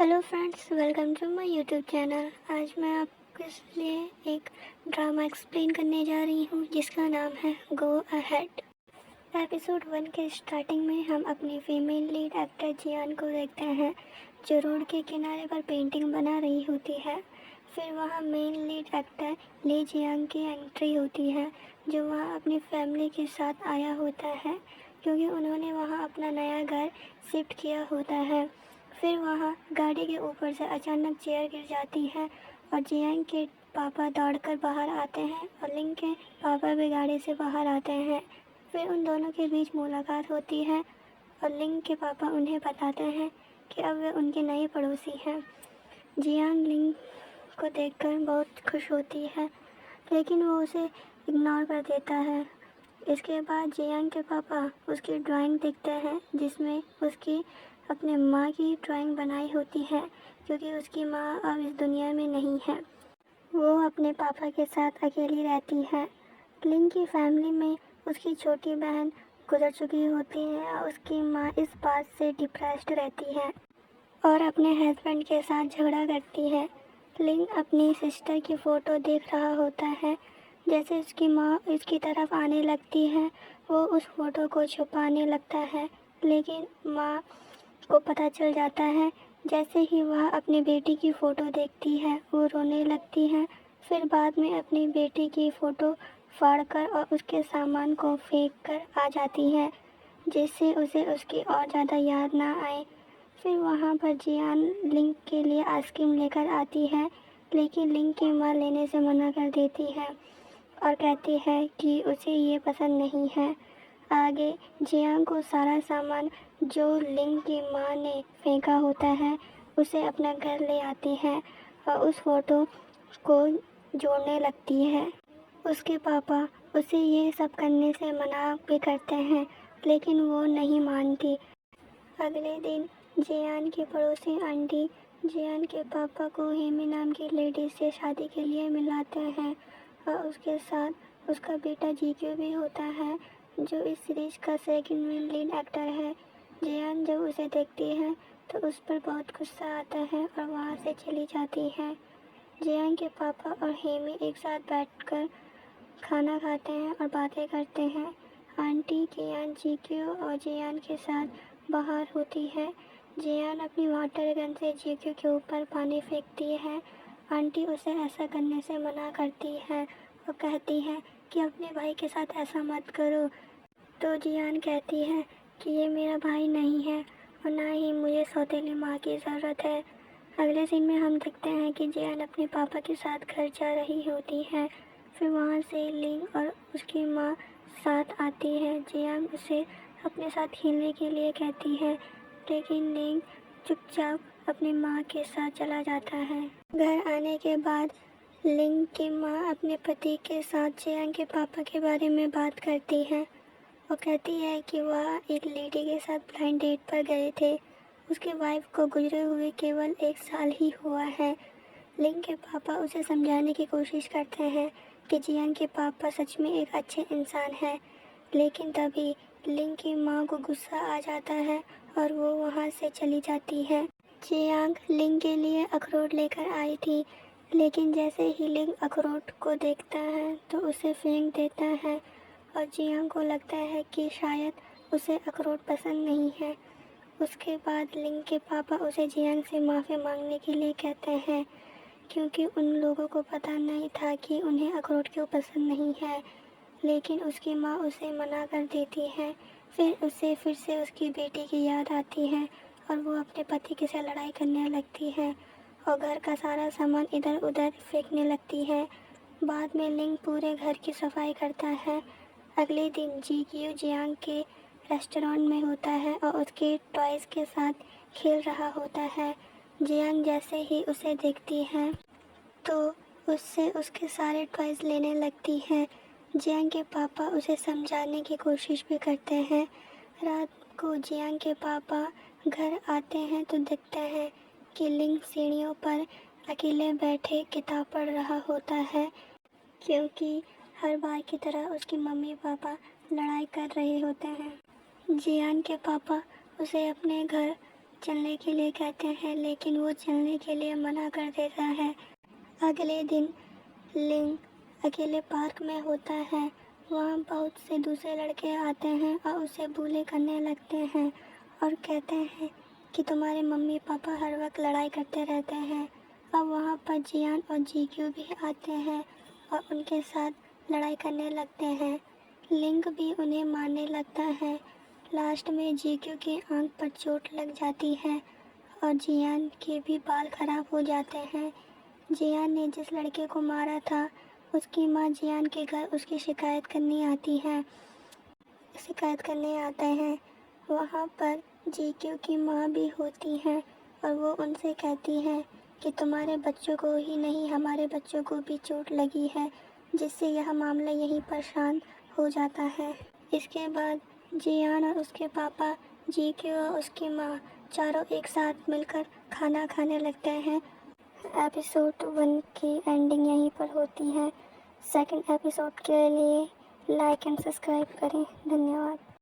Hello friends, welcome to my YouTube channel. आज मैं आपके लिए एक ड्रामा एक्सप्लेन करने जा रही हूँ जिसका नाम है गो अहेड। एपिसोड 1 के स्टार्टिंग में हम अपनी फीमेल लीड एक्टर जियान को देखते हैं जो रोड के किनारे पर पेंटिंग बना रही होती है। फिर वहाँ मेन लीड एक्टर ली जियांग की एंट्री होती है जो वहाँ अपनी फैमिली के साथ आया होता है क्योंकि उन्होंने वहाँ अपना नया घर शिफ्ट किया होता है। फिर वहाँ गाड़ी के ऊपर से अचानक चेयर गिर जाती है और जियांग के पापा दौड़कर बाहर आते हैं और लिंग के पापा भी गाड़ी से बाहर आते हैं। फिर उन दोनों के बीच मुलाकात होती है और लिंग के पापा उन्हें बताते हैं कि अब वे उनके नए पड़ोसी हैं। जियांग लिंग को देखकर बहुत खुश होती है लेकिन वो उसे इग्नोर कर देता है। इसके बाद जियांग के पापा उसकी ड्राइंग देखते हैं जिसमें उसकी अपने माँ की ड्राइंग बनाई होती है क्योंकि उसकी माँ अब इस दुनिया में नहीं है। वो अपने पापा के साथ अकेली रहती है। लिंग की फैमिली में उसकी छोटी बहन गुजर चुकी होती है और उसकी माँ इस बात से डिप्रेस्ड रहती है और अपने हस्बैंड के साथ झगड़ा करती है। लिंग अपनी सिस्टर की फ़ोटो देख रहा होता है। जैसे उसकी माँ उसकी तरफ आने लगती है वो उस फ़ोटो को छुपाने लगता है लेकिन माँ को पता चल जाता है। जैसे ही वह अपनी बेटी की फ़ोटो देखती है वो रोने लगती है। फिर बाद में अपनी बेटी की फ़ोटो फाड़कर और उसके सामान को फेंक कर आ जाती है जिससे उसे उसकी और ज़्यादा याद ना आए। फिर वहाँ पर जियान लिंग के लिए आइसक्रीम लेकर आती है लेकिन लिंग की माँ लेने से मना कर देती है और कहती है कि उसे ये पसंद नहीं है। आगे जियांग को सारा सामान जो लिंग की माँ ने फेंका होता है उसे अपना घर ले आती है और उस फोटो को जोड़ने लगती है। उसके पापा उसे ये सब करने से मना भी करते हैं लेकिन वो नहीं मानती। अगले दिन जियान की पड़ोसी आंटी जियान के पापा को हेमी नाम की लेडी से शादी के लिए मिलाते हैं और उसके साथ उसका बेटा जीक्यू भी होता है जो इस सीरीज का सेकंड मेन लीड एक्टर है। जियान जब उसे देखती है तो उस पर बहुत गुस्सा आता है और वहाँ से चली जाती है। जियान के पापा और हेमी एक साथ बैठकर खाना खाते हैं और बातें करते हैं। आंटी कियान जीक्यू और जियान के साथ बाहर होती है। जियान अपनी वाटर गन से जीक्यू के ऊपर पानी फेंकती है। आंटी उसे ऐसा करने से मना करती है और कहती है कि अपने भाई के साथ ऐसा मत करो। तो जियान कहती है कि ये मेरा भाई नहीं है और ना ही मुझे सौतेली माँ की ज़रूरत है। अगले सीन में हम देखते हैं कि जियान अपने पापा के साथ घर जा रही होती है। फिर वहाँ से लिंग और उसकी माँ साथ आती है। जियान उसे अपने साथ खेलने के लिए कहती है लेकिन लिंग चुपचाप अपनी माँ के साथ चला जाता है। घर आने के बाद लिंग की माँ अपने पति के साथ जियान के पापा के बारे में बात करती है और कहती है कि वह एक लेडी के साथ ब्लाइंड डेट पर गए थे। उसके वाइफ को गुजरे हुए केवल 1 साल ही हुआ है। लिंग के पापा उसे समझाने की कोशिश करते हैं कि जियांग के पापा सच में एक अच्छे इंसान हैं लेकिन तभी लिंग की माँ को गुस्सा आ जाता है और वो वहाँ से चली जाती है। जियांग लिंग के लिए अखरोट लेकर आई थी लेकिन जैसे ही लिंग अखरोट को देखता है तो उसे फेंक देता है और जियांग को लगता है कि शायद उसे अखरोट पसंद नहीं है। उसके बाद लिंग के पापा उसे जियांग से माफ़ी मांगने के लिए कहते हैं क्योंकि उन लोगों को पता नहीं था कि उन्हें अखरोट क्यों पसंद नहीं है लेकिन उसकी माँ उसे मना कर देती है। फिर उसे फिर से उसकी बेटी की याद आती है और वो अपने पति के साथ लड़ाई करने लगती है और घर का सारा सामान इधर उधर फेंकने लगती है। बाद में लिंग पूरे घर की सफाई करता है। अगले दिन जीक्यू जियांग के रेस्टोरेंट में होता है और उसके टॉयज़ के साथ खेल रहा होता है। जियांग जैसे ही उसे देखती है तो उससे उसके सारे टॉयज़ लेने लगती है। जियांग के पापा उसे समझाने की कोशिश भी करते हैं। रात को जियांग के पापा घर आते हैं तो देखते हैं कि लिंग सीढ़ियों पर अकेले बैठे किताब पढ़ रहा होता है क्योंकि हर बार की तरह उसकी मम्मी पापा लड़ाई कर रहे होते हैं। जियान के पापा उसे अपने घर चलने के लिए कहते हैं, लेकिन वो चलने के लिए मना कर देता है। अगले दिन लिंग अकेले पार्क में होता है। वहाँ बहुत से दूसरे लड़के आते हैं और उसे बुली करने लगते हैं और कहते हैं कि तुम्हारे मम्मी पापा हर वक्त लड़ाई करते रहते हैं। अब वहाँ पर जियान और जीक्यू भी आते हैं और उनके साथ लड़ाई करने लगते हैं। लिंग भी उन्हें मारने लगता है। लास्ट में जीक्यू की आंख पर चोट लग जाती है और जियान के भी बाल खराब हो जाते हैं। जियान ने जिस लड़के को मारा था उसकी माँ जियान के घर उसकी शिकायत करने आते हैं। वहाँ पर जीक्यू की माँ भी होती है और वो उनसे कहती है कि तुम्हारे बच्चों को ही नहीं हमारे बच्चों को भी चोट लगी है, जिससे यह मामला यहीं पर शांत हो जाता है। इसके बाद जियान और उसके पापा, जीक्यू और उसकी माँ चारों एक साथ मिलकर खाना खाने लगते हैं। एपिसोड 1 की एंडिंग यहीं पर होती है। सेकंड एपिसोड के लिए लाइक एंड सब्सक्राइब करें। धन्यवाद।